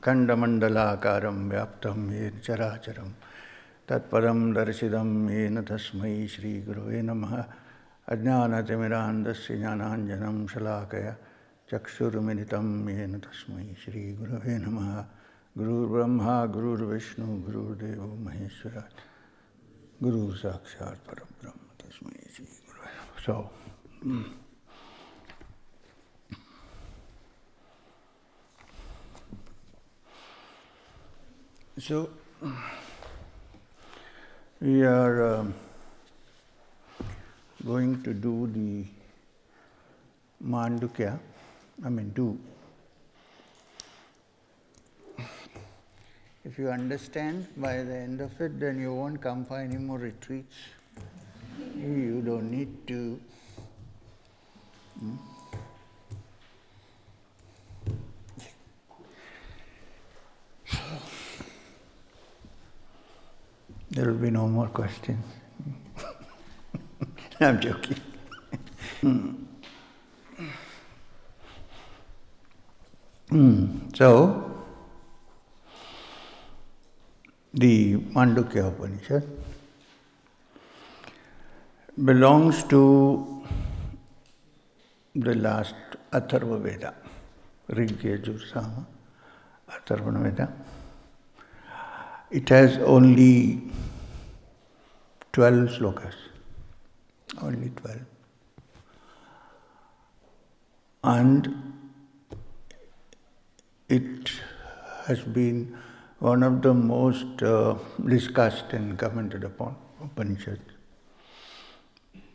Kandamandalakaram vyaptam yen characharam tatpadam darshidam yena tasmai Shri Gurave Namaha Ajnanatimirandasya jnananjanam shalakaya Chakshurmilitam yena tasmai Shri Gurave Namaha Guru Brahma, Guru Vishnu, Guru Deva Maheshwara Guru Sakshat Param Brahma Tasmai Shri Gurave Namaha. So we are going to do the Mandukya, If you understand by the end of it, then you won't come for any more retreats. You don't need to. There will be no more questions. I'm joking. So, the Mandukya Upanishad belongs to the last Atharvaveda, Rigveda, Yajur, Atharvaveda. It has only 12 slokas, only 12. And it has been one of the most discussed and commented upon Upanishads,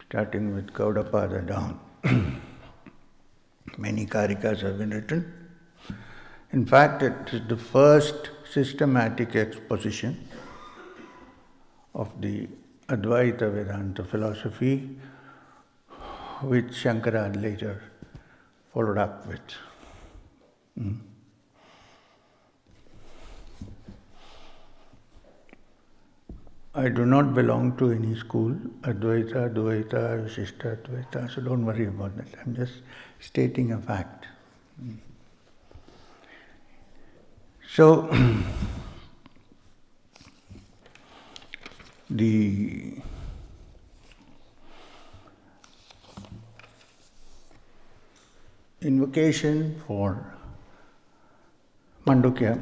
starting with Gaudapada down. Many karikas have been written. In fact, it is the first systematic exposition of the Advaita Vedanta philosophy, which Shankara later followed up with. I do not belong to any school, Advaita, Dvaita, Vishishta, Advaita, so don't worry about that. I'm just stating a fact. So, the invocation for Mandukya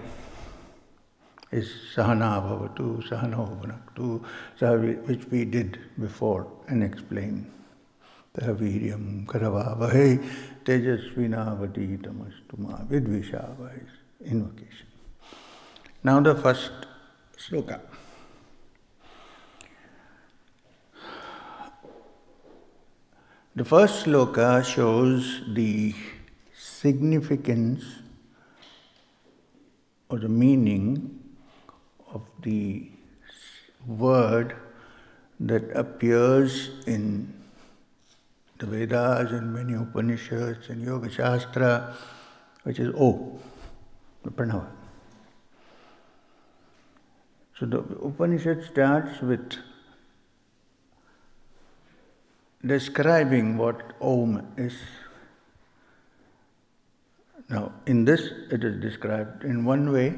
is Sahana Bhavatu, Sahano Bhunaktu, which we did before and explained. Tahaviryam Karavavahe Tejasvina Tamashtuma Vidvishava is invocation. Now the first sloka. The first sloka shows the significance or the meaning of the word that appears in the Vedas and many Upanishads and Yoga Shastra, which is O, the Pranava. So the Upanishad starts with describing what Om is. Now, in this it is described in one way.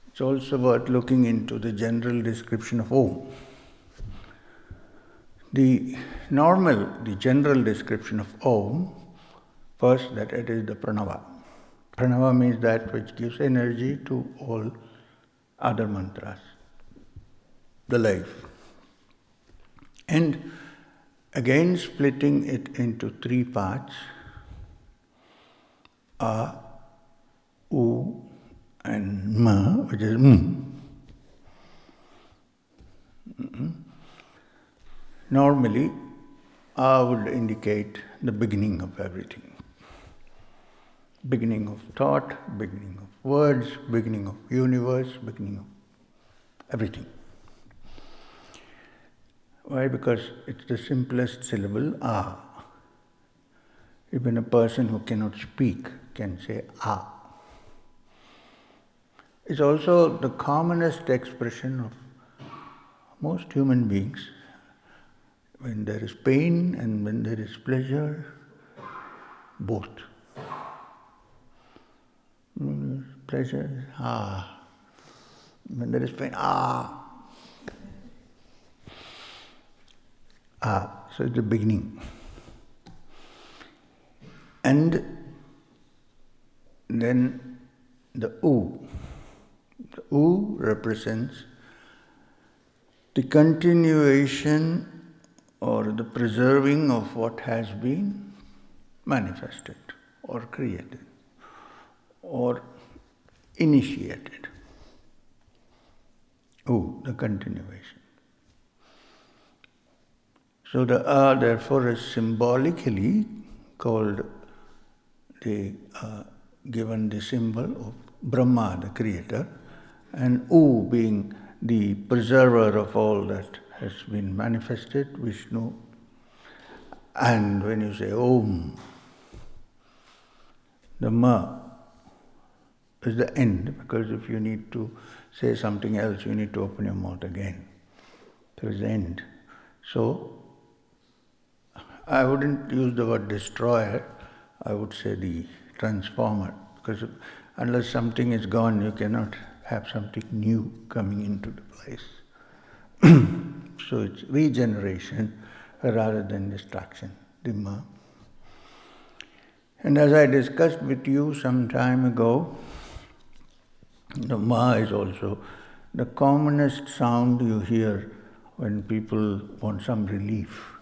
It's also worth looking into the general description of Om. The general description of Om, first that it is the Pranava. Pranava means that which gives energy to all other mantras, the life. And again splitting it into three parts, A, U, and Ma, which is Normally, A would indicate the beginning of everything. Beginning of thought, beginning of words, beginning of universe, beginning of everything. Why? Because it's the simplest syllable, A. Even a person who cannot speak can say A. It's also the commonest expression of most human beings. When there is pain and when there is pleasure, both. pleasure, ah. When there is pain, ah. Ah, so it's the beginning. And then the U. The U represents the continuation or the preserving of what has been manifested or created or initiated. U, the continuation. So the A therefore is symbolically called given the symbol of Brahma, the creator, and U being the preserver of all that has been manifested, Vishnu. And when you say Om, the Ma is the end, because if you need to say something else, you need to open your mouth again. So it's the end. So I wouldn't use the word destroyer, I would say the transformer, because unless something is gone, you cannot have something new coming into the place. So it's regeneration rather than destruction, the Ma. And as I discussed with you some time ago, the Ma is also the commonest sound you hear when people want some relief.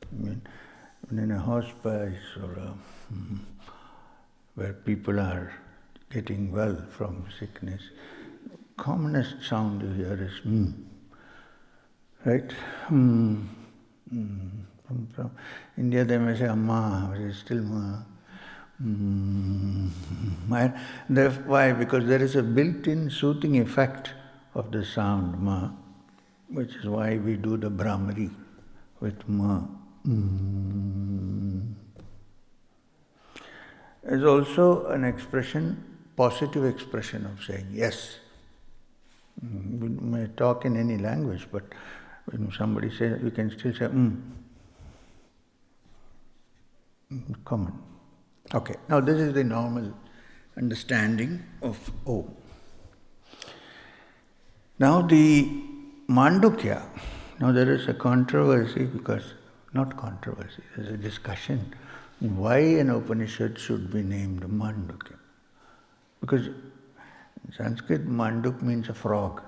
I mean, when in a hospice or where people are getting well from sickness, commonest sound you hear is right? From India they may say Amma, but it's still Ma. Why? Because there is a built-in soothing effect of the sound Ma, which is why we do the Brahmari with Ma. Is also an expression, positive expression of saying yes. We may talk in any language, but when somebody says, we can still say common. Okay, now this is the normal understanding of Om. Now the Mandukya, now there is a controversy not controversy, there's a discussion why an Upanishad should be named Mandukya. Because in Sanskrit, Manduk means a frog.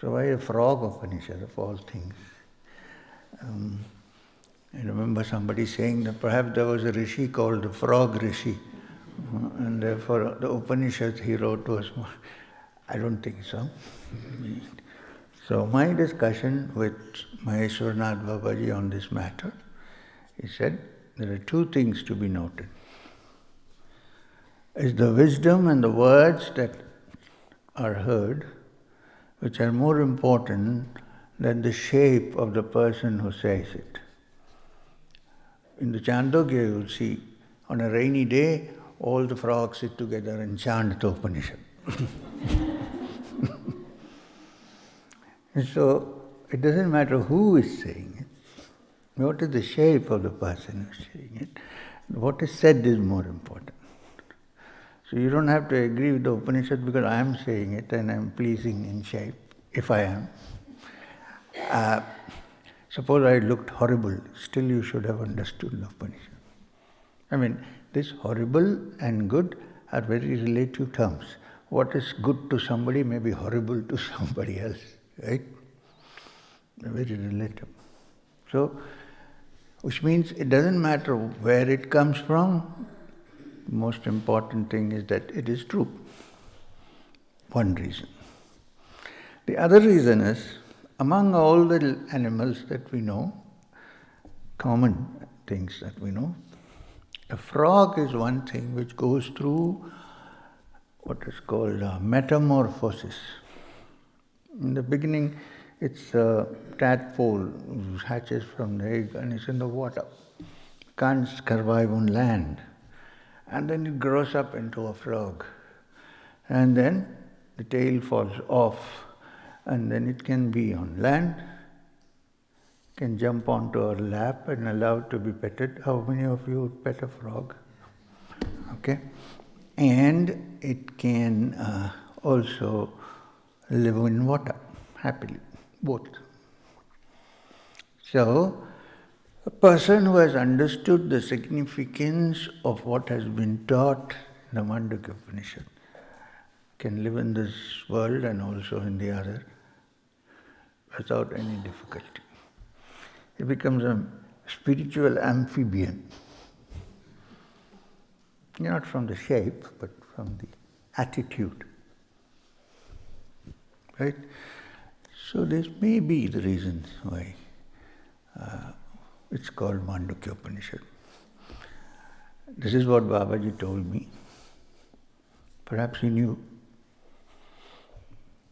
So why a frog Upanishad of all things? I remember somebody saying that perhaps there was a rishi called the Frog Rishi, and therefore the Upanishad he wrote was, I don't think so. So my discussion with Maheshwarnath Babaji on this matter, he said, there are two things to be noted. Is the wisdom and the words that are heard, which are more important than the shape of the person who says it. In the Chandogya you will see, on a rainy day, all the frogs sit together and chant the Upanishad. And so, it doesn't matter who is saying it, what is the shape of the person who is saying it, what is said is more important. So you don't have to agree with the Upanishad because I am saying it and I am pleasing in shape, if I am. Suppose I looked horrible, still you should have understood the Upanishad. I mean, this horrible and good are very relative terms. What is good to somebody may be horrible to somebody else, right? They're very relative. So, which means it doesn't matter where it comes from, the most important thing is that it is true. One reason. The other reason is, among all the animals that we know, common things that we know, a frog is one thing which goes through what is called metamorphosis. In the beginning, it's a tadpole who hatches from the egg and is in the water. Can't survive on land. And then it grows up into a frog. And then the tail falls off. And then it can be on land, can jump onto our lap and allowed to be petted. How many of you would pet a frog? Okay. and it can also live in water happily, both. So, a person who has understood the significance of what has been taught in the Mandukya Upanishad can live in this world and also in the other without any difficulty. It becomes a spiritual amphibian. Not from the shape, but from the attitude. Right? So this may be the reasons why it's called Mandukya Upanishad. This is what Babaji told me. Perhaps he knew.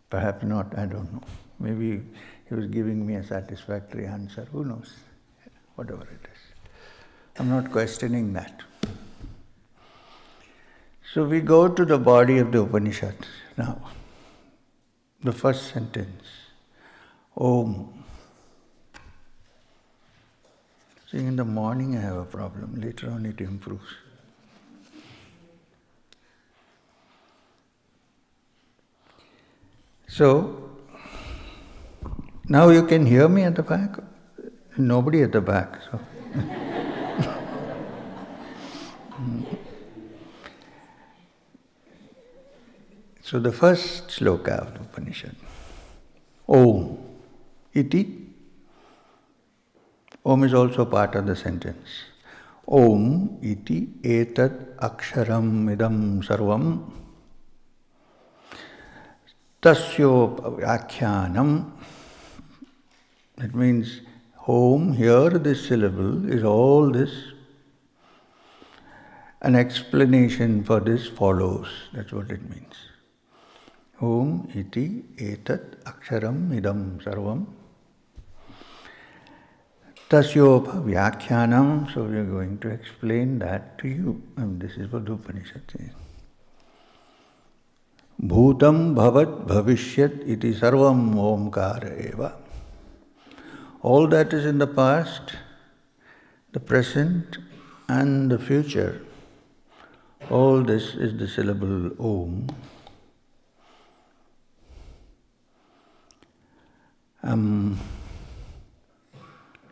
Perhaps not, I don't know. Maybe he was giving me a satisfactory answer. Who knows? Whatever it is. I'm not questioning that. So we go to the body of the Upanishad now. The first sentence. Om. See, in the morning I have a problem. Later on it improves. So, now you can hear me at the back? Nobody at the back. So. So the first sloka of the Upanishad. Om. Iti. Om is also part of the sentence. Om iti etat aksharam idam sarvam tasyo vyakhyanam. That means Om, here this syllable is all this. An explanation for this follows. That's what it means. Om iti etat aksharam idam sarvam tasyopa vyakhyanam. So we are going to explain that to you. And this is what the Upanishad says. Bhutam bhavat bhavishyat iti sarvam omkara eva. All that is in the past, the present and the future, all this is the syllable Om.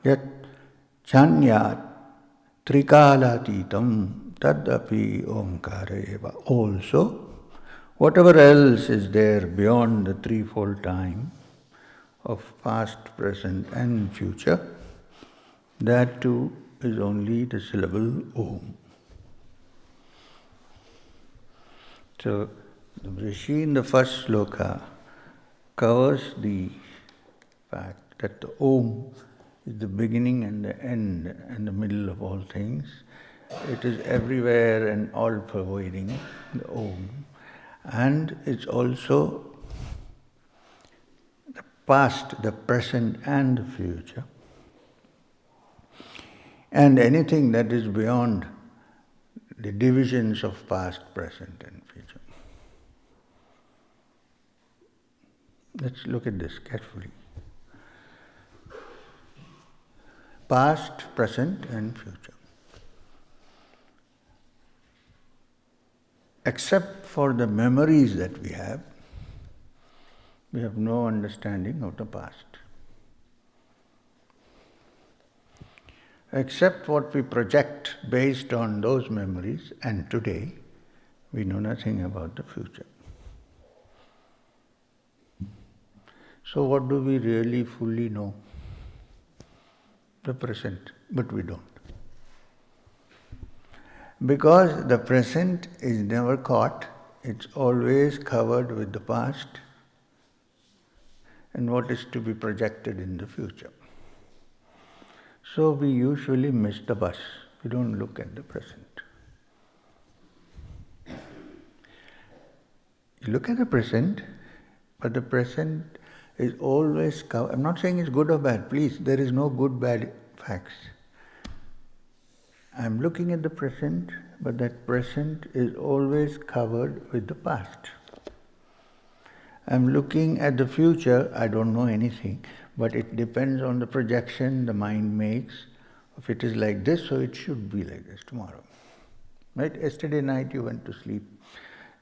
Yat chanyat trikalatitam tadapi omkara eva. Also, whatever else is there beyond the threefold time of past, present and future, that too is only the syllable Om. So, the Rishi in the first sloka covers the fact that the Om is the beginning and the end and the middle of all things. It is everywhere and all-pervading, the Om. And it's also the past, the present and the future. And anything that is beyond the divisions of past, present and future. Let's look at this carefully. Past, present and future. Except for the memories that we have no understanding of the past. Except what we project based on those memories, and today we know nothing about the future. So what do we really fully know? The present, but we don't. Because the present is never caught, it's always covered with the past and what is to be projected in the future. So we usually miss the bus. We don't look at the present. You look at the present, but the present is always covered. I'm not saying it's good or bad, please. There is no good, bad facts. I'm looking at the present, but that present is always covered with the past. I'm looking at the future, I don't know anything, but it depends on the projection the mind makes. If it is like this, so it should be like this tomorrow. Right? Yesterday night you went to sleep.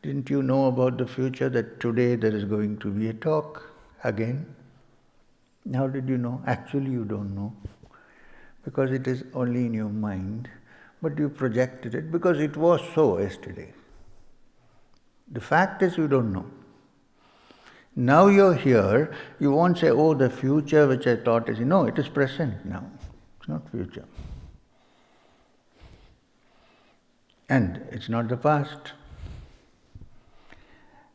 Didn't you know about the future, that today there is going to be a talk again? How did you know? Actually you don't know, because it is only in your mind, but you projected it because it was so yesterday. The fact is you don't know. Now you're here, you won't say, oh, the future which I thought is, no, it is present now. It's not future. And it's not the past.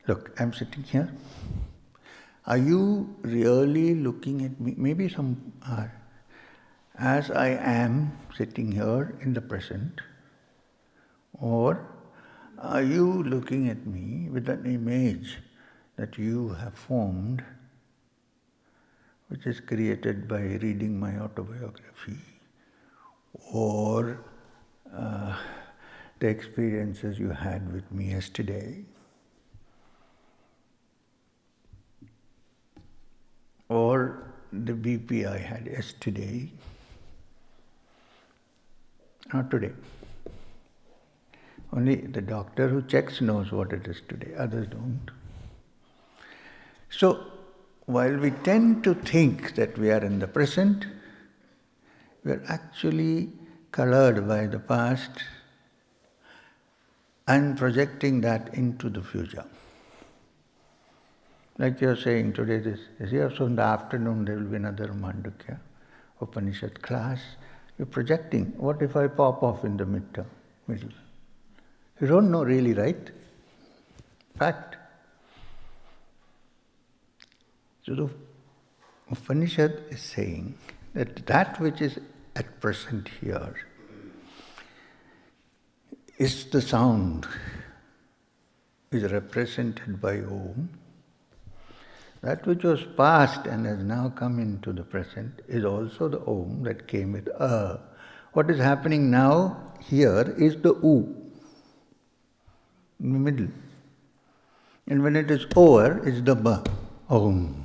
Look, I'm sitting here. Are you really looking at me? Maybe some are. As I am sitting here in the present, or are you looking at me with an image that you have formed, which is created by reading my autobiography, or the experiences you had with me yesterday, or the BP I had yesterday, not today. Only the doctor who checks knows what it is today, others don't. So, while we tend to think that we are in the present, we are actually colored by the past and projecting that into the future. Like you're saying, today this is here, so in the afternoon there will be another Mandukya Upanishad class. You're projecting, what if I pop off in the middle? You don't know really, right? Fact. So the Upanishad is saying that that which is at present here is the sound, is represented by Om. That which was past and has now come into the present is also the Om that came with A. What is happening now here is the U in the middle. And when it is over, it's the Ba, Om.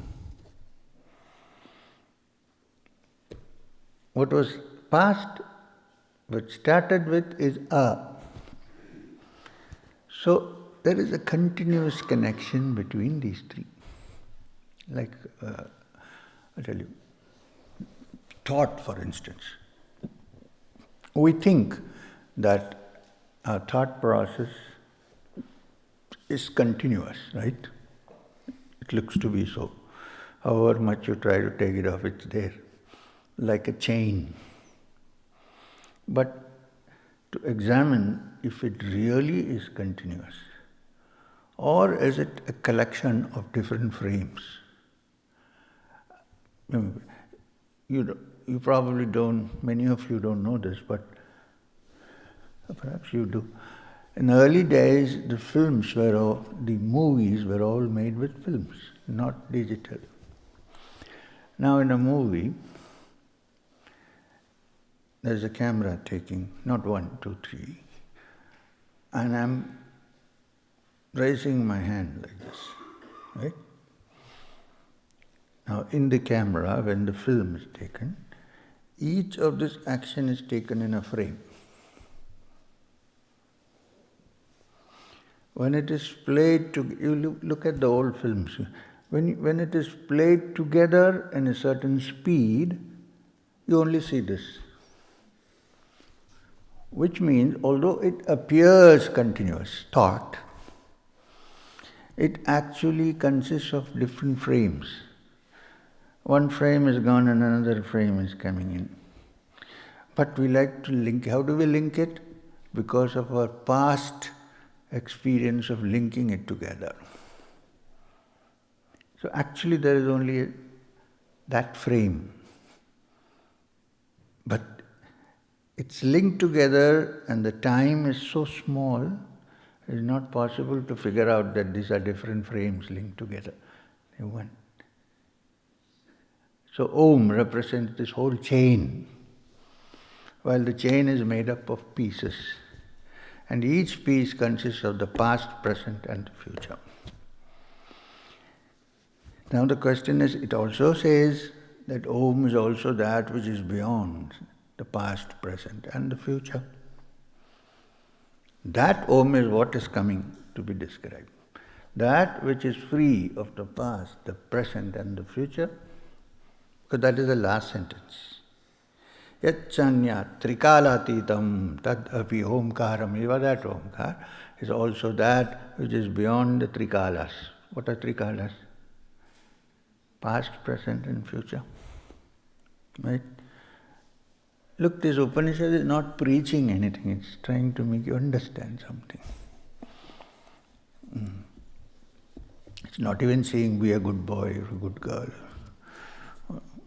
What was past, what started with, is A. So there is a continuous connection between these three. Like, I tell you, thought, for instance. We think that our thought process is continuous, right? It looks to be so. However much you try to take it off, it's there, like a chain. But to examine if it really is continuous, or is it a collection of different frames? You probably don't, many of you don't know this, but perhaps you do. In the early days, the movies were all made with films, not digital. Now in a movie, there's a camera taking, not 1, 2, 3, and I'm raising my hand like this, right? Now in the camera, when the film is taken, each of this action is taken in a frame. When it is played you look at the old films. When it is played together in a certain speed, you only see this. Which means, although it appears continuous thought, it actually consists of different frames. One frame is gone and another frame is coming in. But we like to link. How do we link it? Because of our past experience of linking it together. So actually there is only that frame. But it's linked together and the time is so small, it is not possible to figure out that these are different frames linked together. They're one. So Om represents this whole chain, while the chain is made up of pieces. And each piece consists of the past, present and the future. Now the question is, it also says that Om is also that which is beyond the past, present and the future. That Om is what is coming to be described. That which is free of the past, the present and the future, because that is the last sentence. Yachanya trikalatitam tad api omkaram eva, that omkar is also that which is beyond the trikalas. What are trikalas? Past, present and future. Right? Look, this Upanishad is not preaching anything, it's trying to make you understand something. It's not even saying be a good boy or a good girl.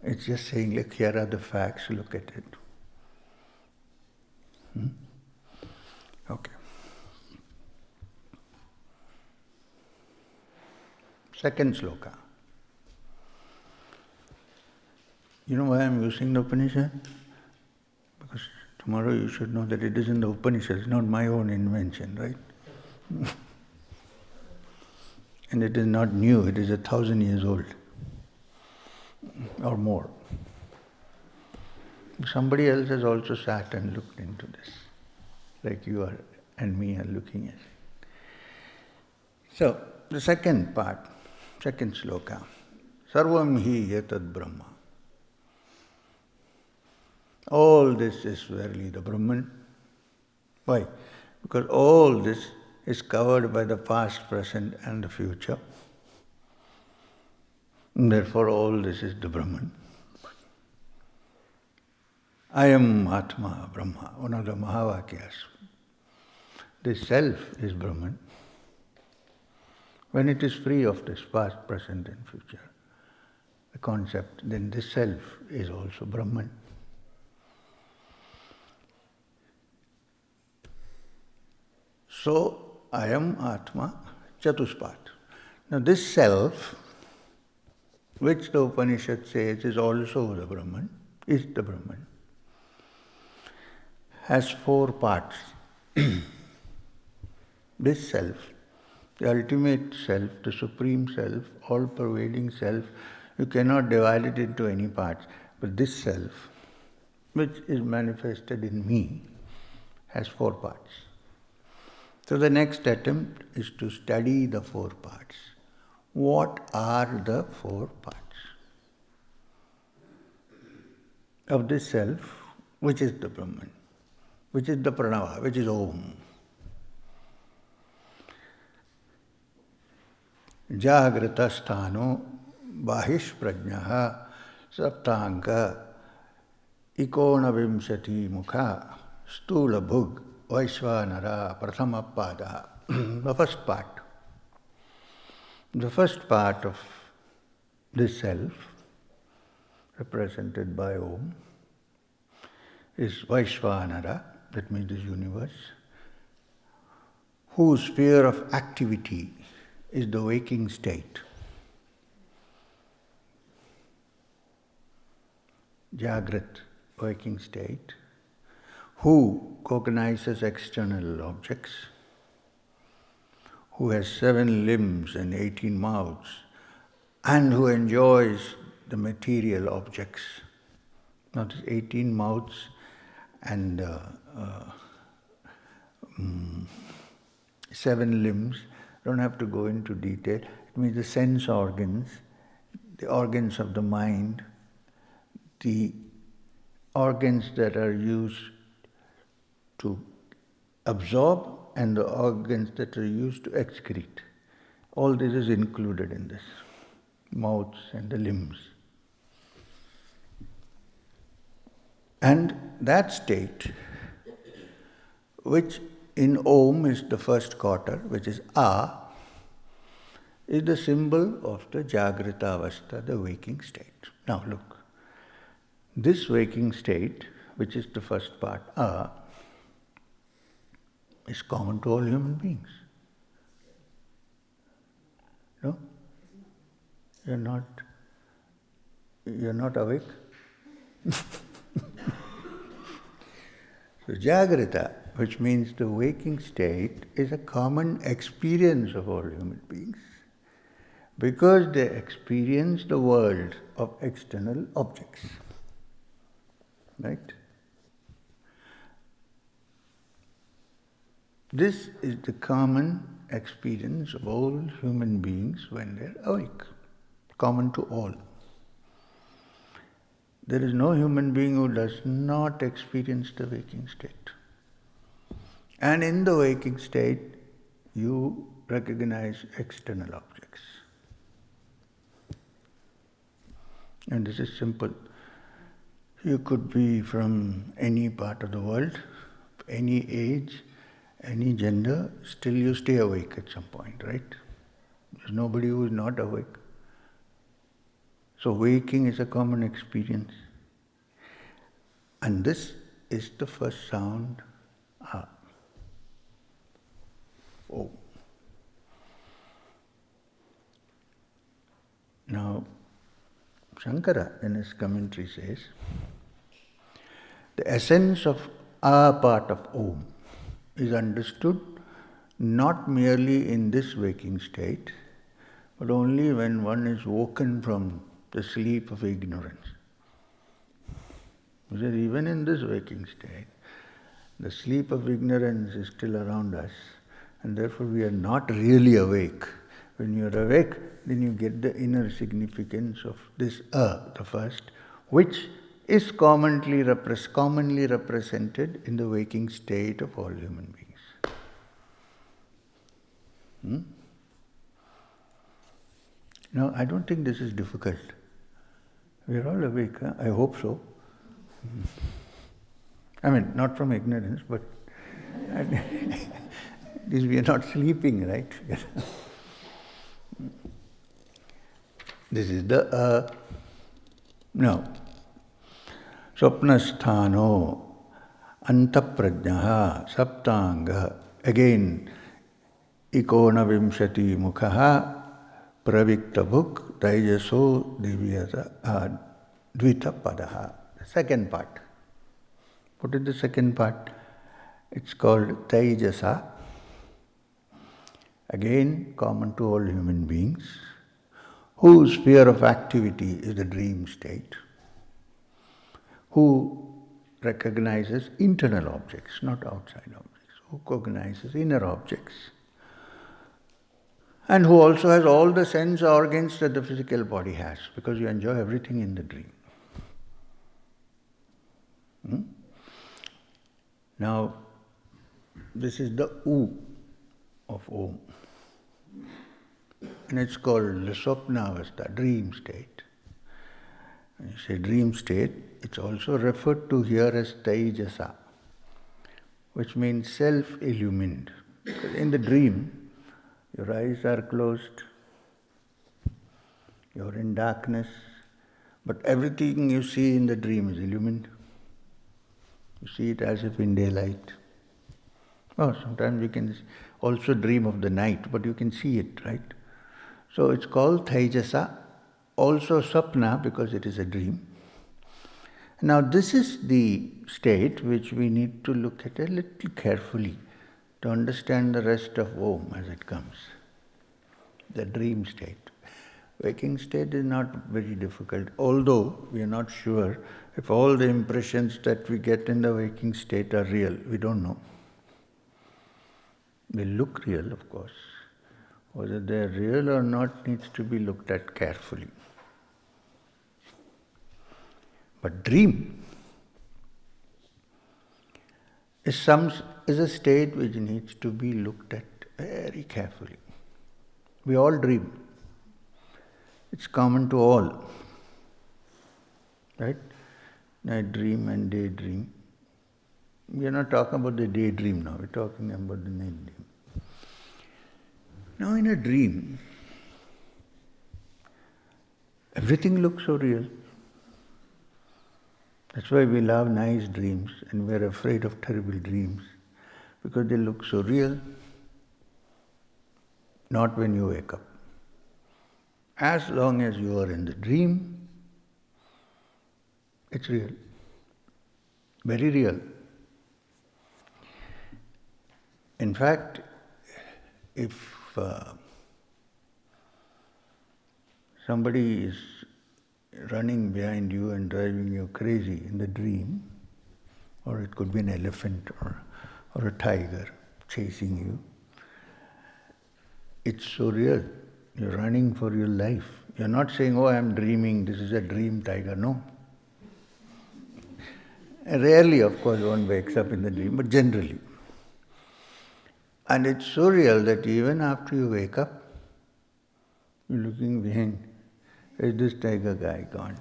It's just saying, like, here are the facts, look at it. Okay. Second sloka. You know why I'm using the Upanishad? Because tomorrow you should know that it is in the Upanishad, it's not my own invention, right? And it is not new, it is 1,000 years old. Or more. Somebody else has also sat and looked into this, like you are and me are looking at it. So, the second part, second sloka, Sarvam hi yatad Brahma. All this is verily the Brahman. Why? Because all this is covered by the past, present and the future. And therefore all this is the Brahman. I am Atma Brahma, one of the Mahavakyas. This self is Brahman. When it is free of this past, present and future, the concept, then this self is also Brahman. So, I am Atma Chatuspat. Now this self, which the Upanishad says is also the Brahman, is the Brahman, has 4 parts. This self, the ultimate self, the supreme self, all-pervading self, you cannot divide it into any parts. But this self, which is manifested in me, has 4 parts. So the next attempt is to study the 4 parts. What are the 4 parts of this self, which is the Brahman, which is the Pranava, which is Om? Jagrata sthano bahish prajnaha saptanka ikonavimshati mukha stula bhug vaishvanara prathamapada. The first part. The first part of this self, represented by Om, is Vaishvanara, that means this universe, whose sphere of activity is the waking state. Jagrat, waking state, who cognizes external objects, who has 7 limbs and 18 mouths, and who enjoys the material objects. Now, this 18 mouths and 7 limbs, don't have to go into detail. It means the sense organs, the organs of the mind, the organs that are used to absorb and the organs that are used to excrete. All this is included in this, mouths and the limbs. And that state, which in Om is the first quarter, which is A, is the symbol of the Jagrita Avastha, the waking state. Now look, this waking state, which is the first part, A, is common to all human beings. No? You're not awake? So Jagrita, which means the waking state, is a common experience of all human beings because they experience the world of external objects. Right? This is the common experience of all human beings when they are awake, common to all. There is no human being who does not experience the waking state. And in the waking state, you recognize external objects. And this is simple. You could be from any part of the world, any age, any gender, still you stay awake at some point, right? There's nobody who is not awake. So waking is a common experience. And this is the first sound, Om. Now, Shankara in his commentary says, the essence of a part of Om is understood not merely in this waking state, but only when one is woken from the sleep of ignorance. Because even in this waking state, the sleep of ignorance is still around us, and therefore we are not really awake. When you are awake, then you get the inner significance of this the first, which is commonly represented in the waking state of all human beings. Now, I don't think this is difficult. We are all awake, huh? I hope so. I mean, not from ignorance, but at least we are not sleeping, right? This is the no. Swapnasthano antaprajnaha saptanga. Again, ikona vimshati mukhaha praviktabhuk taijaso divyata dvita padaha. The second part. What is the second part? It's called taijasa. Again, common to all human beings, whose sphere of activity is the dream state, who recognizes internal objects, not outside objects, who recognizes inner objects, and who also has all the sense organs that the physical body has, because you enjoy everything in the dream. Now, this is the U of Om. And it's called the Swapnavastha, dream state. When you say dream state, it's also referred to here as Taijasa, which means self-illumined. Because in the dream, your eyes are closed, you're in darkness, but everything you see in the dream is illumined. You see it as if in daylight. Oh, sometimes you can also dream of the night, but you can see it, right? So it's called Taijasa, also Sapna, because it is a dream. Now this is the state which we need to look at a little carefully to understand the rest of Om as it comes. The dream state. Waking state is not very difficult, although we are not sure if all the impressions that we get in the waking state are real. We don't know. They look real, of course. Whether they are real or not needs to be looked at carefully. But dream is a state which needs to be looked at very carefully. We all dream. It's common to all. Right? Night dream and daydream. We are not talking about the daydream now, we're talking about the night dream. Now in a dream, everything looks so real. That's why we love nice dreams and we're afraid of terrible dreams, because they look so real. Not when you wake up. As long as you are in the dream, it's real. Very real. In fact, if somebody is running behind you and driving you crazy in the dream, or it could be an elephant or a tiger, chasing you. It's so real. You're running for your life. You're not saying, oh, I'm dreaming, this is a dream tiger. No. Rarely, of course, one wakes up in the dream, but generally. And it's so real that even after you wake up, you're looking behind. Where's this tiger guy gone?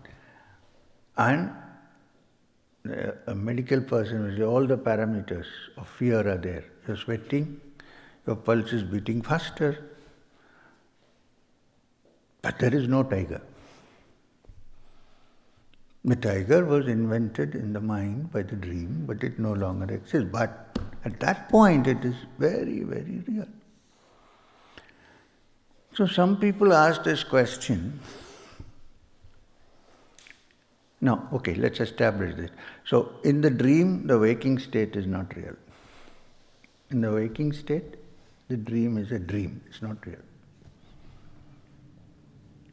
And a medical person will say all the parameters of fear are there. You're sweating, your pulse is beating faster, but there is no tiger. The tiger was invented in the mind by the dream, but it no longer exists. But at that point, it is very, very real. So some people ask this question. Now, okay, let's establish this. So in the dream, the waking state is not real. In the waking state, the dream is a dream, it's not real.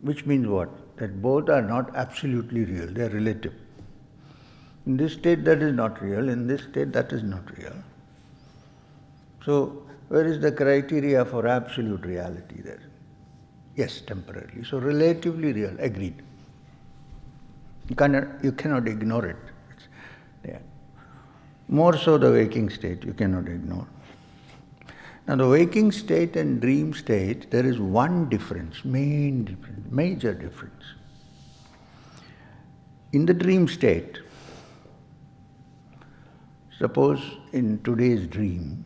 Which means what? That both are not absolutely real, they are relative. In this state that is not real, in this state that is not real. So where is the criteria for absolute reality there? Yes, temporarily. So relatively real, agreed. You cannot ignore it. It's there. More so the waking state, you cannot ignore. Now the waking state and dream state, there is one difference, main difference, major difference. In the dream state, suppose in today's dream,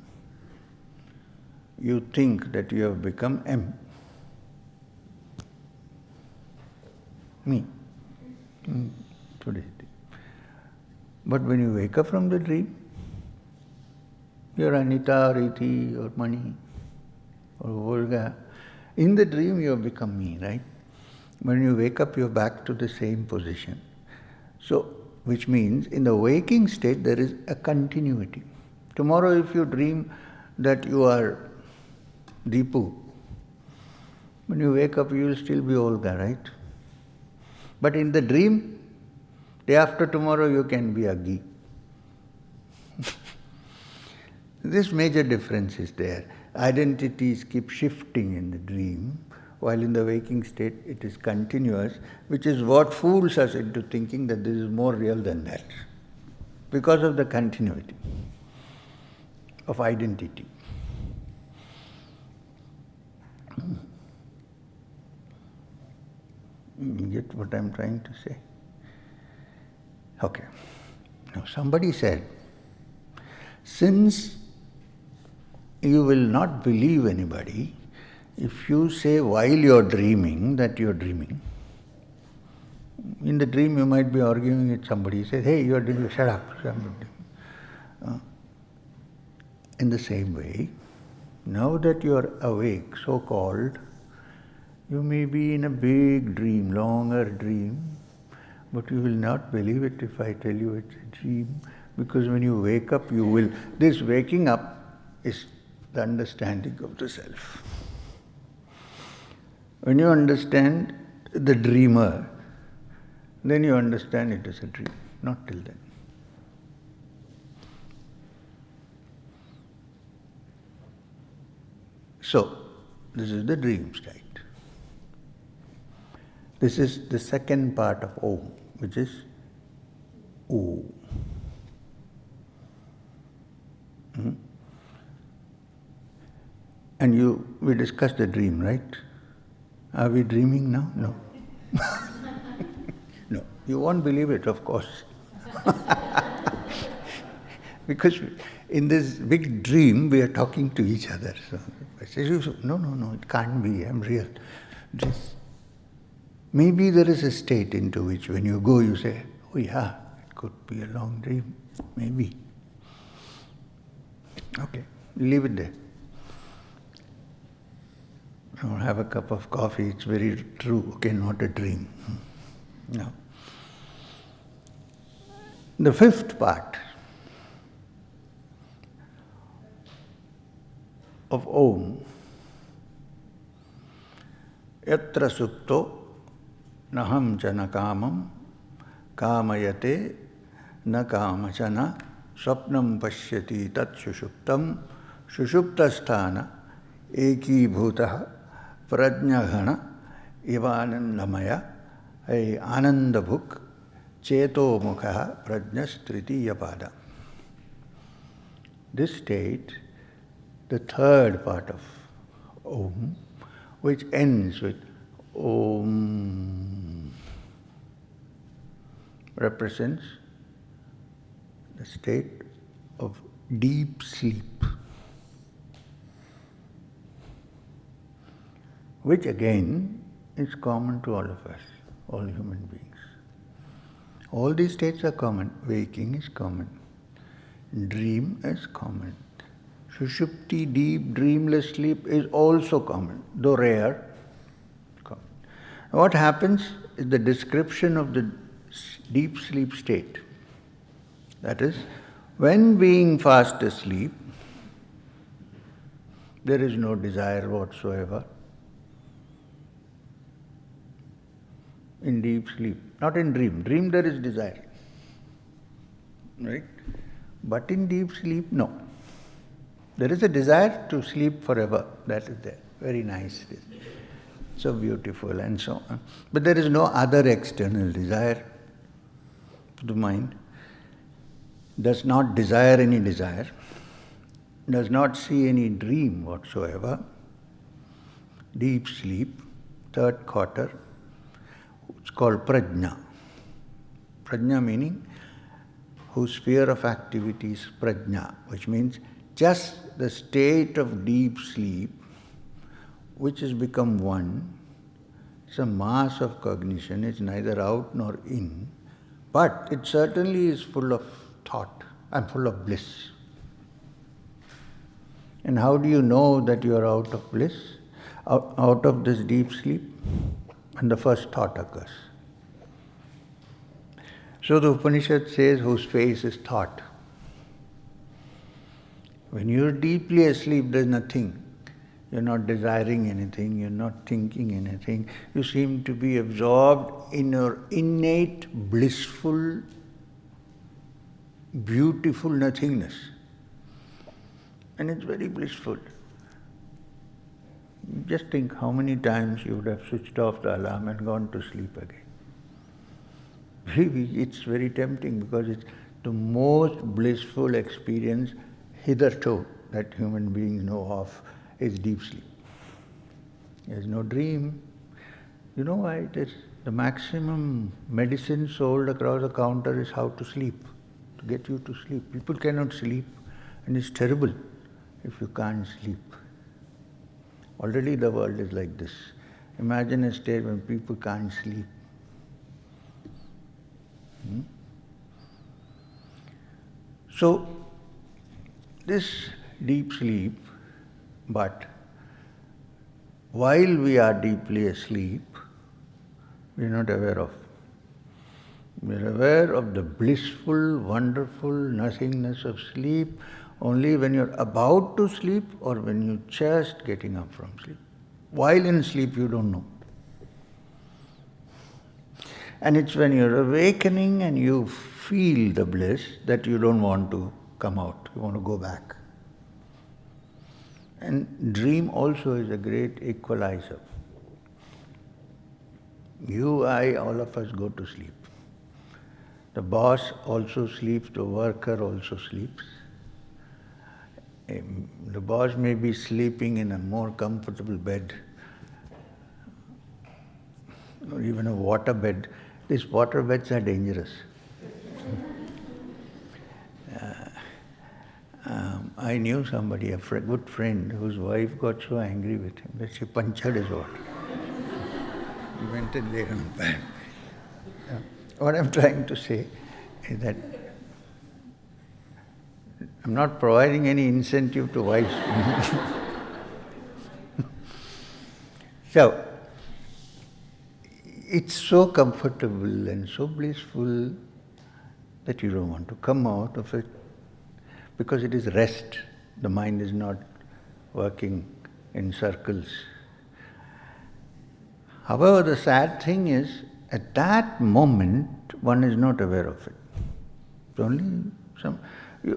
you think that you have become M. Me. Today's dream. But when you wake up from the dream, you're Anita or Iti or Mani or Volga. In the dream you have become me, right? When you wake up you're back to the same position. So, which means in the waking state there is a continuity. Tomorrow if you dream that you are Deepu, when you wake up you will still be Olga, right? But in the dream, day after tomorrow you can be Aggi. This major difference is there. Identities keep shifting in the dream, while in the waking state it is continuous, which is what fools us into thinking that this is more real than that, because of the continuity of identity. You get what I'm trying to say? Okay. Now somebody said, since you will not believe anybody if you say while you're dreaming that you're dreaming. In the dream you might be arguing with somebody, you say, hey, you're dreaming, shut up. In the same way, now that you're awake, so-called, you may be in a big dream, longer dream, but you will not believe it if I tell you it's a dream, because when you wake up, you will. This waking up is the understanding of the self. When you understand the dreamer, then you understand it is a dream, not till then. So, this is the dream state. This is the second part of Om, which is O. And we discussed the dream, right? Are we dreaming now? No. No. You won't believe it, of course. Because in this big dream, we are talking to each other. So I say, no, it can't be, I'm real. Maybe there is a state into which when you go, you say, oh yeah, it could be a long dream, maybe. Okay, leave it there. Or have a cup of coffee, it's very true, okay, not a dream. No. The fifth part of Om, yatra supto naham jana kamam kamayate na kamachana swapnam pashyati tat sushuptam Shushuptasthana ekibhutah prajnaghana ivanandamaya anandabhuk cheto mukha prajnastritiya pada. This state, the third part of Om, which ends with Om, represents the state of deep sleep, which again is common to all of us, all human beings. All these states are common. Waking is common. Dream is common. Sushupti, deep, dreamless sleep is also common, though rare. Common. What happens is the description of the deep sleep state. That is, when being fast asleep, there is no desire whatsoever. In deep sleep, not in dream. Dream there is desire, right? But in deep sleep, no. There is a desire to sleep forever. That is there. Very nice. So beautiful and so on. But there is no other external desire. The mind does not desire any desire, does not see any dream whatsoever. Deep sleep, third quarter, it's called prajna. Prajna meaning whose sphere of activity is prajna, which means just the state of deep sleep, which has become one. It's a mass of cognition, it's neither out nor in, but it certainly is full of thought and full of bliss. And how do you know that you are out of bliss, out of this deep sleep? When the first thought occurs. So the Upanishad says, whose face is thought. When you're deeply asleep, there's nothing. You're not desiring anything, you're not thinking anything. You seem to be absorbed in your innate, blissful, beautiful nothingness. And it's very blissful. Just think how many times you would have switched off the alarm and gone to sleep again. It's very tempting because it's the most blissful experience hitherto that human beings know of is deep sleep. There's no dream. You know why it is? The maximum medicine sold across the counter is how to sleep, to get you to sleep. People cannot sleep, and it's terrible if you can't sleep. Already the world is like this. Imagine a state when people can't sleep. So, this deep sleep, but while we are deeply asleep, we are not aware of. We are aware of the blissful, wonderful nothingness of sleep only when you're about to sleep or when you're just getting up from sleep. While in sleep, you don't know. And it's when you're awakening and you feel the bliss that you don't want to come out. You want to go back. And dream also is a great equalizer. You, I, all of us go to sleep. The boss also sleeps, the worker also sleeps. The boss may be sleeping in a more comfortable bed, or even a water bed. These water beds are dangerous. I knew somebody, a good friend, whose wife got so angry with him that she punctured his water. He went and lay on the bed. What I'm trying to say is that I'm not providing any incentive to wives. So, it's so comfortable and so blissful that you don't want to come out of it because it is rest. The mind is not working in circles. However, the sad thing is, at that moment, one is not aware of it. It's only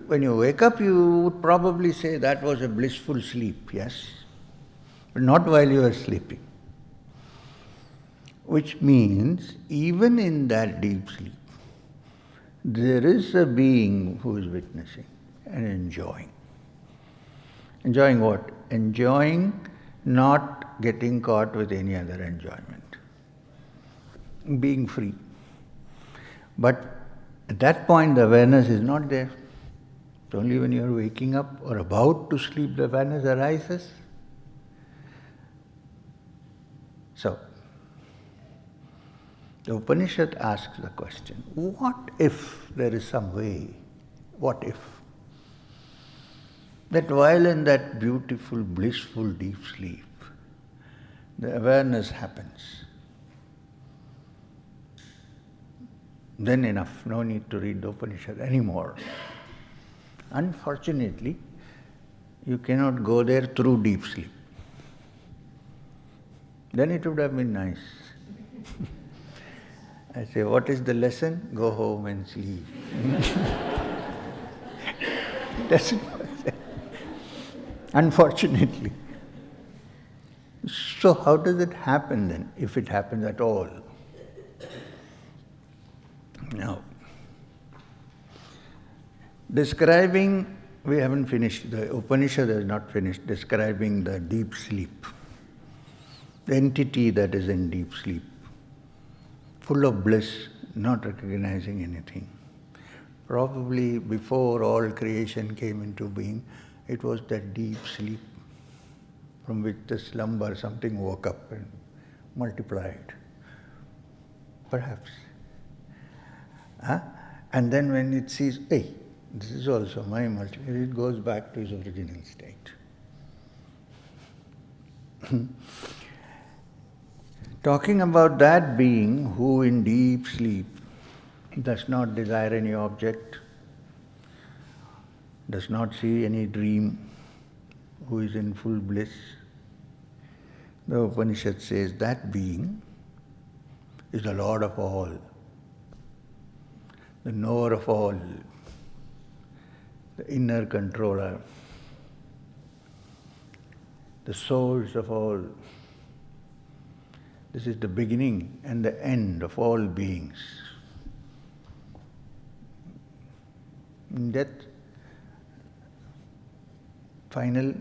When you wake up, you would probably say that was a blissful sleep, yes? But not while you are sleeping. Which means, even in that deep sleep, there is a being who is witnessing and enjoying. Enjoying what? Enjoying not getting caught with any other enjoyment. Being free. But at that point, the awareness is not there. It's only when you are waking up or about to sleep, the awareness arises. So, the Upanishad asks the question, what if there is some way, what if, that while in that beautiful, blissful, deep sleep, the awareness happens. Then enough, no need to read the Upanishad anymore. Unfortunately, you cannot go there through deep sleep. Then it would have been nice. I say, what is the lesson? Go home and sleep. That's it. Unfortunately. So how does it happen then, if it happens at all? Now, describing, we haven't finished, the Upanishad has not finished describing the deep sleep, the entity that is in deep sleep, full of bliss, not recognizing anything. Probably before all creation came into being, it was that deep sleep from which the slumber, something woke up and multiplied. Perhaps. And then when it sees, hey, this is also my multiplication, it goes back to its original state. Talking about that being who in deep sleep does not desire any object, does not see any dream, who is in full bliss, the Upanishad says that being is the Lord of all, the knower of all, the inner controller, the source of all. This is the beginning and the end of all beings. Death, final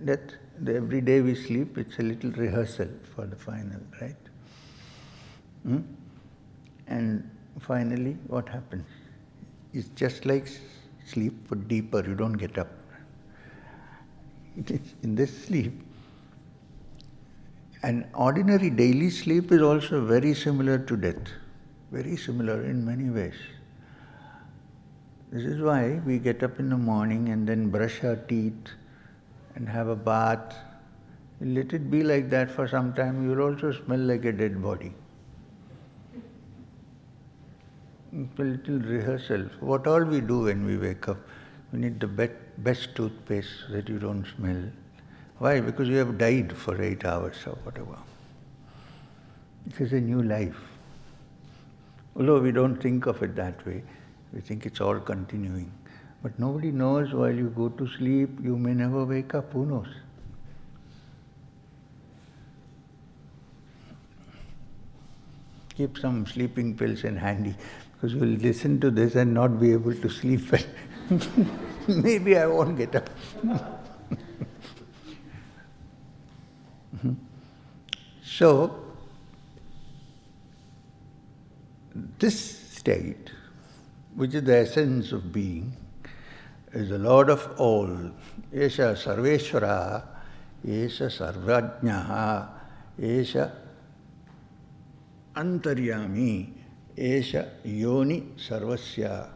death, every day we sleep, it's a little rehearsal for the final, right? And finally, what happens? It's just like sleep, but deeper, you don't get up. In this sleep, an ordinary daily sleep is also very similar to death, very similar in many ways. This is why we get up in the morning and then brush our teeth and have a bath. Let it be like that for some time, you will also smell like a dead body. It's a little rehearsal. What all we do when we wake up, we need the best toothpaste so that you don't smell. Why? Because you have died for 8 hours or whatever. This is a new life. Although we don't think of it that way, we think it's all continuing. But nobody knows while you go to sleep, you may never wake up. Who knows? Keep some sleeping pills in handy, because you will listen to this and not be able to sleep. Maybe I won't get up. So, this state, which is the essence of being, is the Lord of all. Esha Sarveshwara, Esha Sarvajnaha, Esha Antaryami, Esha Yoni Sarvasya.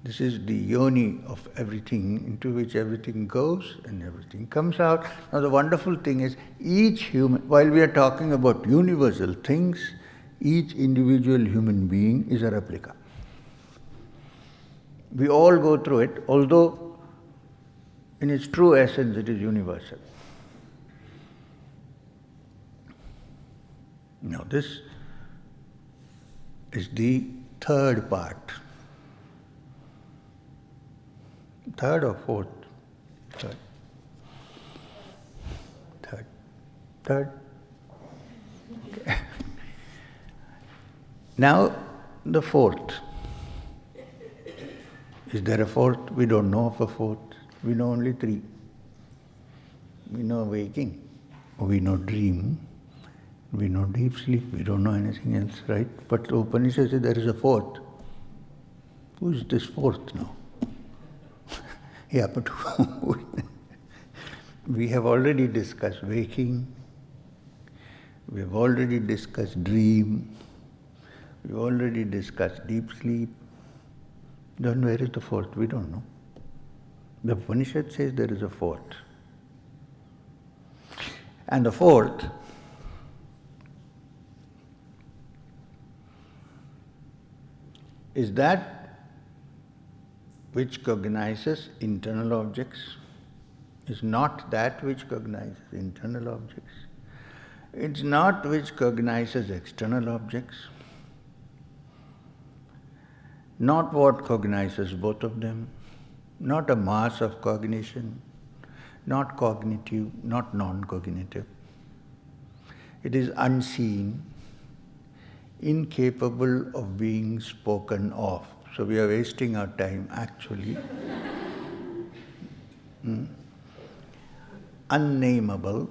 This is the yoni of everything, into which everything goes and everything comes out. Now the wonderful thing is, each human, while we are talking about universal things, each individual human being is a replica. We all go through it, although in its true essence it is universal. Now this is the third part. Third or fourth? Third. Third. Third. Okay. Now, the fourth. Is there a fourth? We don't know of a fourth. We know only three. We know waking. We know dream. We know deep sleep. We don't know anything else, right? But the Upanishad says there is a fourth. Who is this fourth now? Yeah, but we have already discussed waking. We have already discussed dream. We already discussed deep sleep. Then where is the fourth? We don't know. The Upanishad says there is a fourth. And the fourth is that which cognizes internal objects, is not that which cognizes internal objects. It's not which cognizes external objects, not what cognizes both of them, not a mass of cognition, not cognitive, not non-cognitive. It is unseen, incapable of being spoken of. So we are wasting our time actually. Unnameable,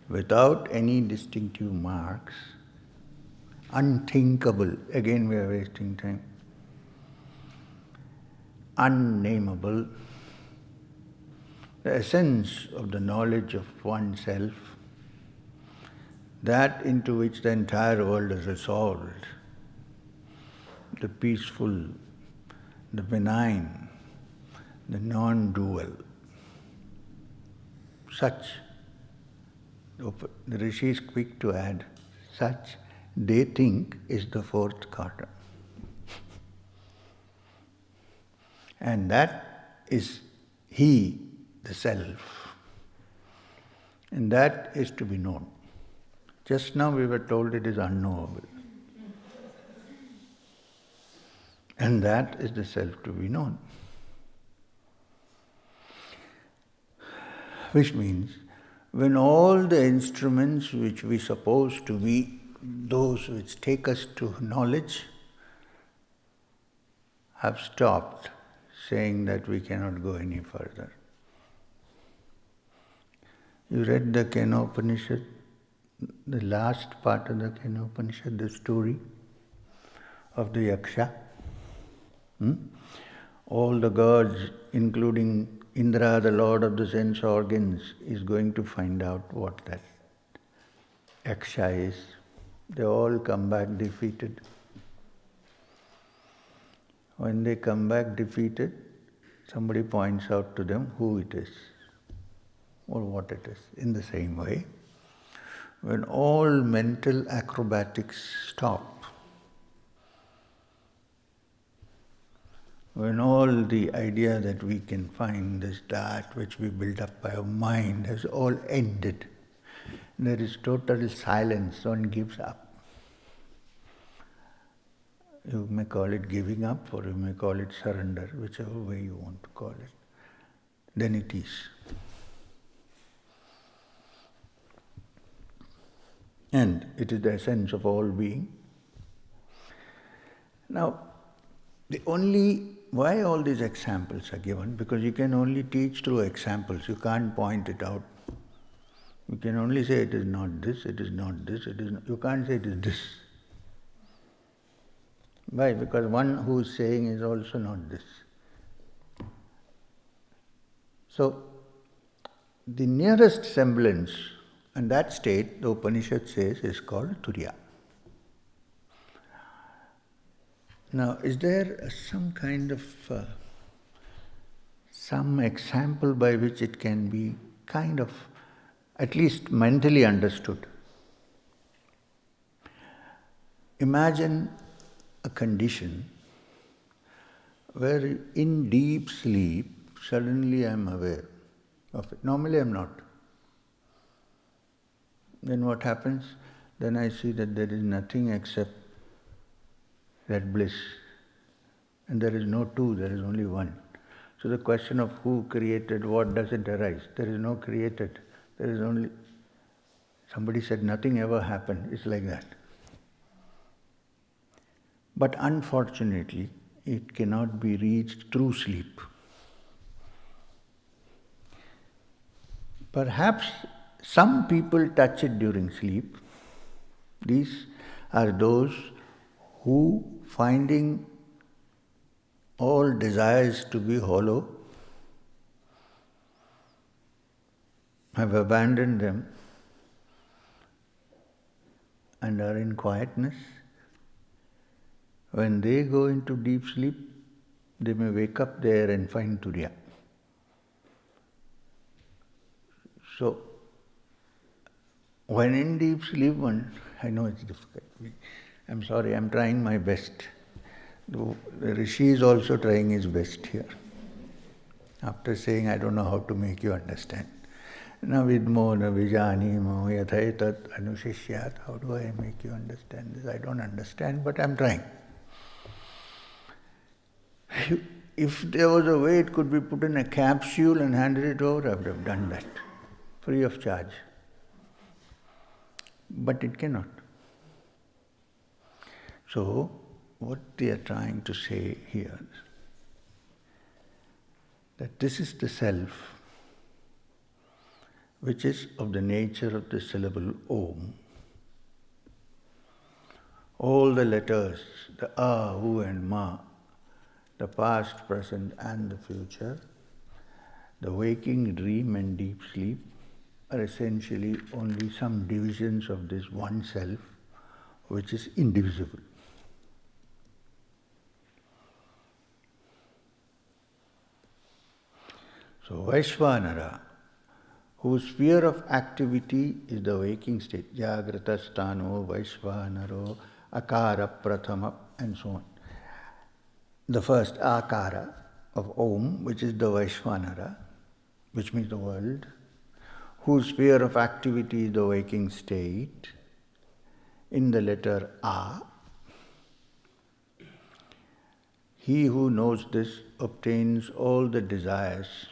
without any distinctive marks, unthinkable, again we are wasting time, unnameable, the essence of the knowledge of oneself, that into which the entire world is resolved, the peaceful, the benign, the non-dual. Such, the Rishi is quick to add, such they think is the fourth kata. And that is he, the self. And that is to be known. Just now we were told it is unknowable. And that is the self to be known. Which means, when all the instruments which we suppose to be those which take us to knowledge have stopped saying that we cannot go any further. You read the Kena Upanishad, the last part of the Kena Upanishad, the story of the Yaksha. All the gods, including Indra, the lord of the sense organs, is going to find out what that Yaksha is. They all come back defeated. When they come back defeated, somebody points out to them who it is or what it is. In the same way, when all mental acrobatics stop, when all the idea that we can find this, that, which we build up by our mind has all ended, there is total silence, one gives up. You may call it giving up or you may call it surrender, whichever way you want to call it. Then it is. And it is the essence of all being. Now, why all these examples are given? Because you can only teach through examples. You can't point it out. You can only say it is not this, it is not this, it is not. You can't say it is this. Why? Because one who is saying is also not this. So, the nearest semblance, and that state, the Upanishad says, is called Turiya. Now, is there some kind of, some example by which it can be kind of, at least mentally understood? Imagine a condition where in deep sleep, suddenly I am aware of it. Normally I am not. Then what happens? Then I see that there is nothing except that bliss, And there is no two, there is only one. So the question of who created what doesn't arise. There is no created. There is only... Somebody said nothing ever happened. It's like that. But unfortunately, it cannot be reached through sleep. Perhaps some people touch it during sleep. These are those who, finding all desires to be hollow, have abandoned them and are in quietness. When they go into deep sleep, they may wake up there and find Turiya. So, when in deep sleep I know it's difficult. I'm sorry, I'm trying my best. The Rishi is also trying his best here. After saying, I don't know how to make you understand. Na vidmo na vijanimo yathaitat anushishyat. How do I make you understand this? I don't understand, but I'm trying. If there was a way it could be put in a capsule and handed it over, I would have done that, free of charge. But it cannot. So, what they are trying to say here is that this is the self which is of the nature of the syllable Om. All the letters, the A, U and Ma, the past, present and the future, the waking, dream and deep sleep are essentially only some divisions of this one self which is indivisible. So Vaishvanara, whose sphere of activity is the waking state, Jagrata Sthano, Vaishvanaro, Akara Prathama and so on. The first Akara of Om, which is the Vaishvanara, which means the world, whose sphere of activity is the waking state, in the letter A. He who knows this obtains all the desires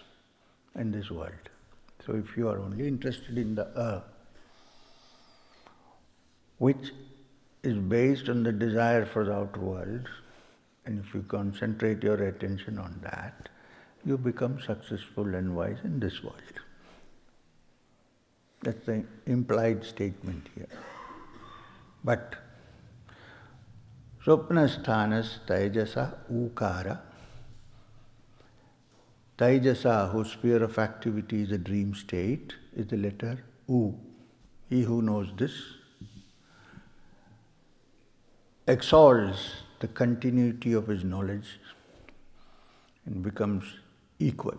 in this world. So if you are only interested in the A, which is based on the desire for the outer world, and if you concentrate your attention on that, you become successful and wise in this world. That's the implied statement here. But Swapnasthanas Taijasa Ukara, Taijasa, whose sphere of activity is a dream state, is the letter U. He who knows this exalts the continuity of his knowledge and becomes equal.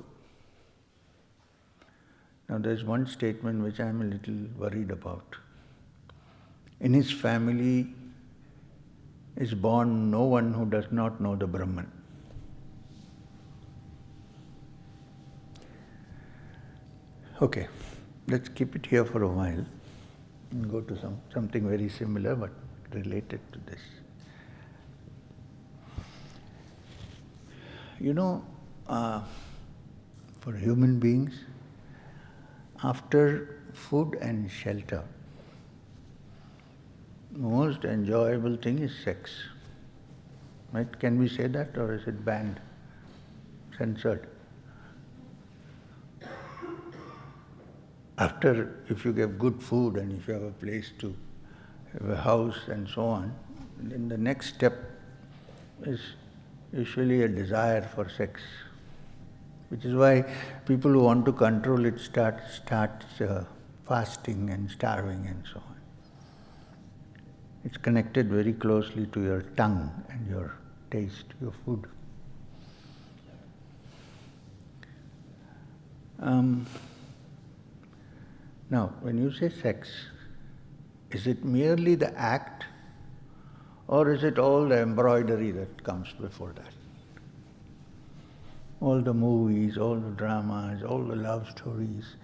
Now there is one statement which I am a little worried about. In his family is born no one who does not know the Brahman. Okay, let's keep it here for a while and go to something very similar but related to this. You know, for human beings, after food and shelter, the most enjoyable thing is sex. Right? Can we say that, or is it banned, censored? After, if you get good food and if you have a place to have a house and so on, then the next step is usually a desire for sex, which is why people who want to control it start fasting and starving and so on. It's connected very closely to your tongue and your taste, your food. Now, when you say sex, is it merely the act, or is it all the embroidery that comes before that? All the movies, all the dramas, all the love stories,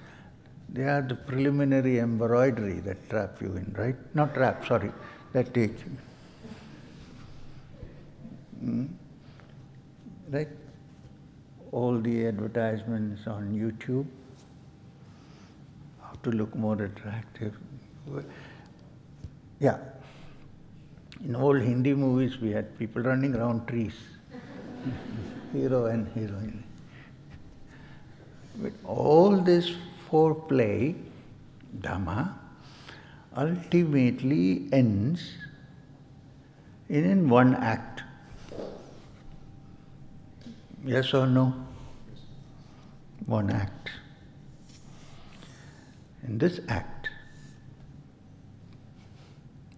they are the preliminary embroidery that trap you in, right? Not trap, sorry, that take you. right? All the advertisements on YouTube, how to look more attractive. Yeah. In old Hindi movies, we had people running around trees, hero and heroine. With all this foreplay, Dhamma, ultimately ends in one act. Yes or no? One act. In this act,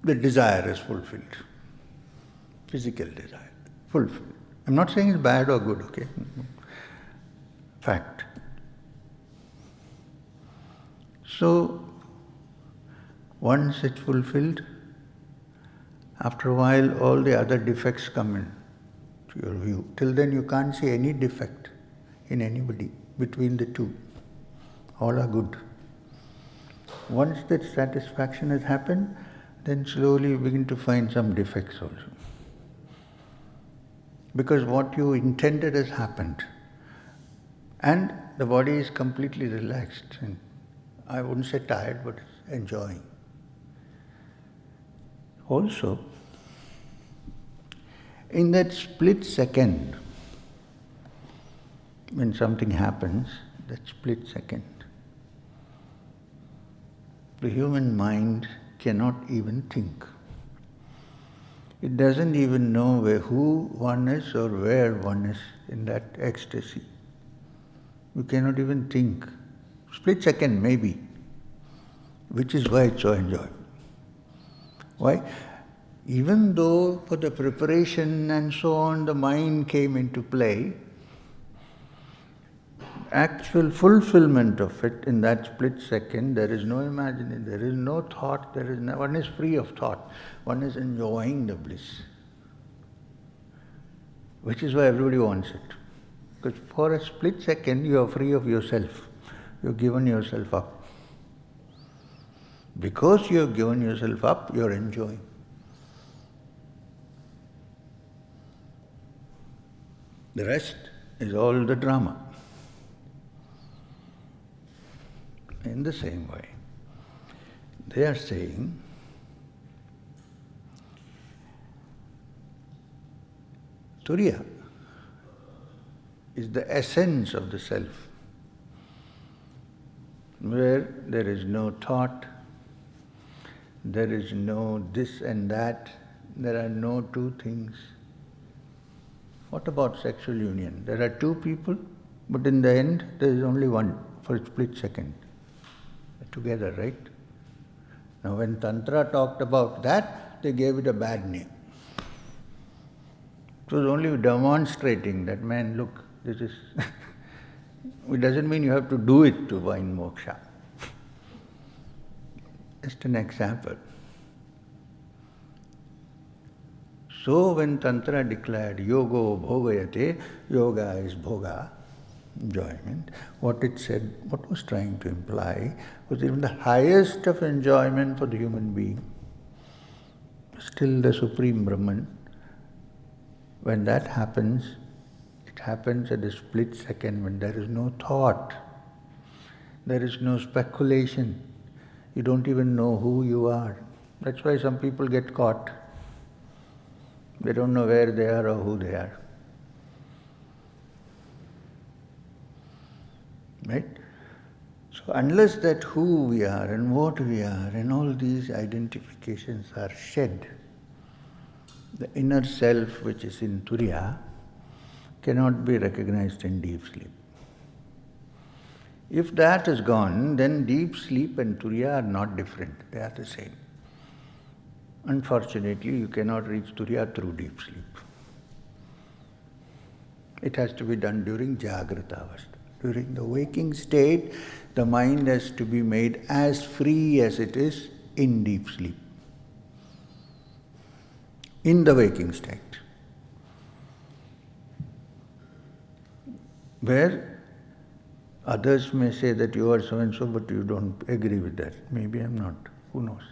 the desire is fulfilled. Physical desire, fulfilled. I'm not saying it's bad or good, okay? Fact. So, once it's fulfilled, after a while all the other defects come in to your view. Till then you can't see any defect in anybody between the two. All are good. Once that satisfaction has happened, then slowly you begin to find some defects also. Because what you intended has happened. And the body is completely relaxed. And I wouldn't say tired, but enjoying. Also, in that split second, when something happens, that split second, the human mind cannot even think. It doesn't even know who one is or where one is in that ecstasy. You cannot even think. Split second maybe, which is why it's so enjoyable. Why? Even though for the preparation and so on, the mind came into play, actual fulfillment of it in that split second, there is no imagining, there is no thought, one is free of thought, one is enjoying the bliss. Which is why everybody wants it. Because for a split second you are free of yourself. You have given yourself up. Because you have given yourself up, you are enjoying. The rest is all the drama. In the same way, they are saying Turiya is the essence of the self, where there is no thought, there is no this and that, there are no two things. What about sexual union? There are two people, but in the end there is only one for a split second. Together, right? Now when Tantra talked about that, they gave it a bad name. It was only demonstrating that, man, look, this is... It doesn't mean you have to do it to find moksha. Just an example. So when Tantra declared yogo bhogayate, yoga is bhoga, enjoyment, what it said, what was trying to imply was even the highest of enjoyment for the human being, still the Supreme Brahman. When that happens, it happens at a split second when there is no thought, there is no speculation, you don't even know who you are. That's why some people get caught. They don't know where they are or who they are. Right? So unless that who we are and what we are and all these identifications are shed, the inner self which is in Turiya cannot be recognized in deep sleep. If that is gone, then deep sleep and Turiya are not different, they are the same. Unfortunately, you cannot reach Turiya through deep sleep. It has to be done during Jagrata Avastha. During the waking state, the mind has to be made as free as it is in deep sleep. In the waking state. Where others may say that you are so and so, but you don't agree with that. Maybe I'm not. Who knows?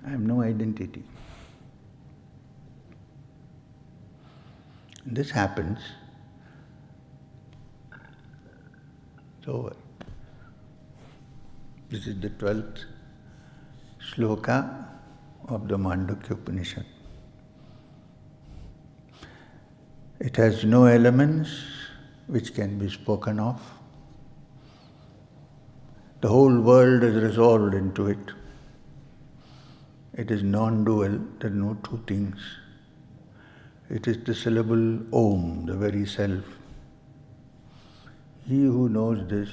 I have no identity. This happens, it's over. This is the 12th sloka of the Mandukya Upanishad. It has no elements which can be spoken of. The whole world is resolved into it. It is non-dual, there are no two things. It is the syllable Om, the very self. He who knows this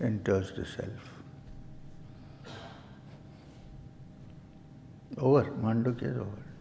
enters the self. Over, Mandukya is over.